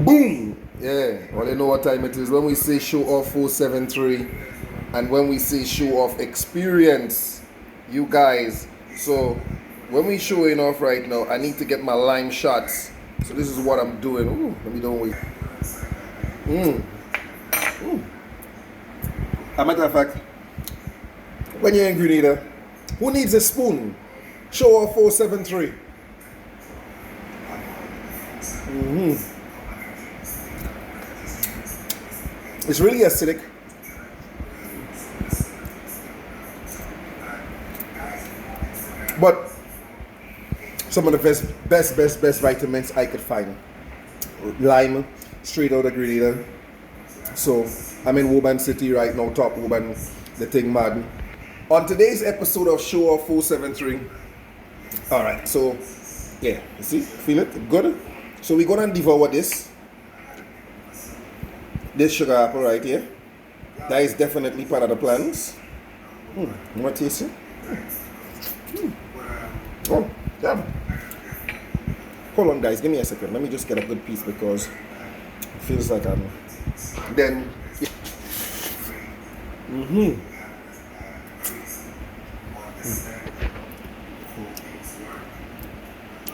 Boom! Yeah, well, you know what time it is. When we say show off 473 and when we say show off experience, you guys. So when we showing off right now, I need to get my lime shots. So this is what I'm doing. Ooh, let me don't wait. As a matter of fact, when you're in Grenada, who needs a spoon? Show off 473. It's really acidic. But some of the best vitamins I could find. Lime, straight out of Grenada. So I'm in Woburn City right now, top Woburn, the thing mad. On today's episode of Show Off 473. Alright, so yeah, you see, feel it? Good. So we're gonna devour this sugar apple right here. That is definitely part of the plans. You want to taste it? Oh, damn. Hold on, guys. Give me a second. Let me just get a good piece because it feels like I'm. Then.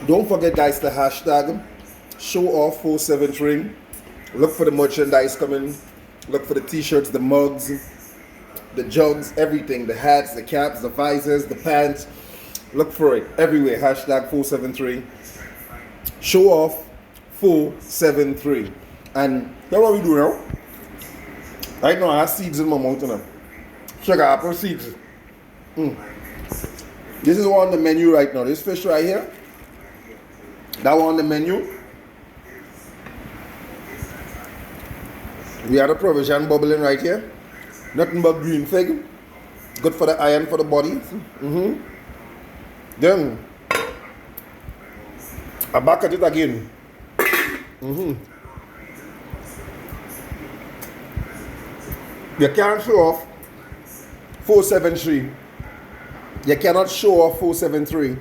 Don't forget, guys, the hashtag SHOWOFF473. Look for the merchandise coming. Look for the t-shirts, the mugs, the jugs, everything. The hats, the caps, the visors, the pants. Look for it everywhere. Hashtag 473. SHOWOFF473. And that's what we do now. Right now I have seeds in my mouth now. Sugar apple seeds. This is one on the menu right now. This fish right here. That one on the menu. We have the provision bubbling right here. Nothing but green fig. Good for the iron for the body. Then I back at it again. You can't show off 473. You cannot show off 473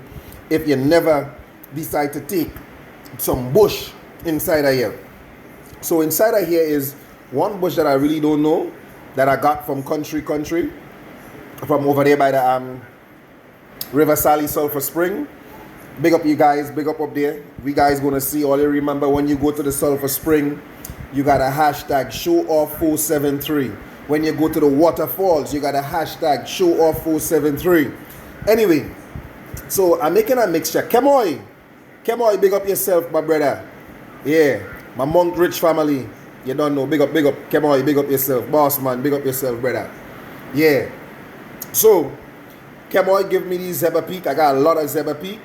if you never decide to take some bush inside of here. So inside of here is one bush that I really don't know that I got from country from over there by the River Sally Sulphur Spring. Big up you guys, big up there. We guys gonna see. All you remember when you go to the Sulphur Spring, you got a hashtag SHOWOFF473. When you go to the waterfalls, you got a hashtag SHOWOFF473. Anyway, so I'm making a mixture. Kemoy, big up yourself, my brother. Yeah, my Monk Rich family. You don't know. Big up. Kemoy, big up yourself. Boss man, big up yourself, brother. Yeah. So, Kemoy give me these Zebra Peak. I got a lot of Zebra Peak.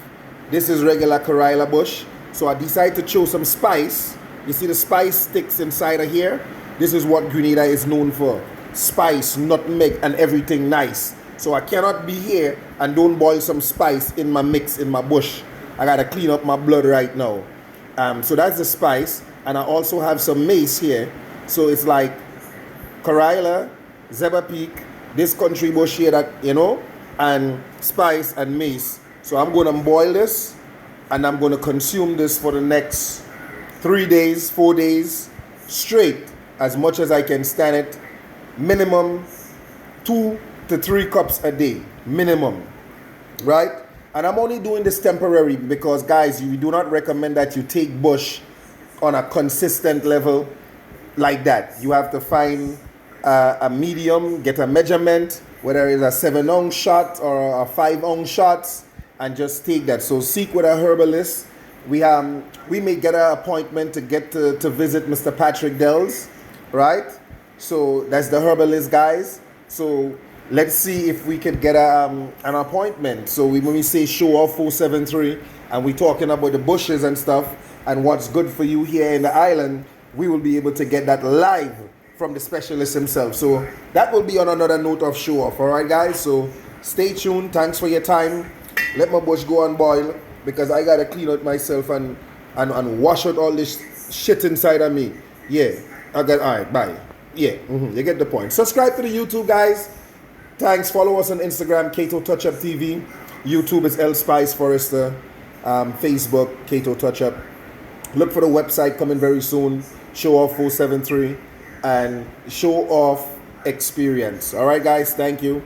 This is regular Corilla bush. So I decided to throw some spice. You see the spice sticks inside of here? This is what Grenada is known for. Spice, nutmeg, and everything nice. So I cannot be here and don't boil some spice in my mix, in my bush. I gotta clean up my blood right now. So that's the spice. And I also have some mace here. So it's like Corilla, Zebra Peak, this country bush here that, you know, and spice and mace. So I'm going to boil this and I'm going to consume this for the next 3 days, 4 days straight, as much as I can stand it. Minimum 2 to 3 cups a day, minimum, right? And I'm only doing this temporary because, guys, we do not recommend that you take bush on a consistent level like that. You have to find a medium, get a measurement, whether it's a 7-ounce shot or a 5-ounce shots, and just take that. So seek with a herbalist. We may get an appointment to get to visit Mr. Patrick Dells, right? So that's the herbalist, guys. So let's see if we could get an appointment. So when we say Show Off 473 and we're talking about the bushes and stuff and what's good for you here in the island, we will be able to get that live from the specialist himself. So that will be on another note of Show Off. All right, guys? So stay tuned. Thanks for your time. Let my bush go and boil because I got to clean out myself and wash out all this shit inside of me. Yeah. All right, bye. Yeah, you get the point. Subscribe to the YouTube, guys. Thanks. Follow us on Instagram, Cato Touch Up TV. YouTube is L Spice Forrester. Facebook, Cato Touch Up. Look for the website coming very soon, SHOWOFF473 and Show Off Experience. All right, guys, thank you.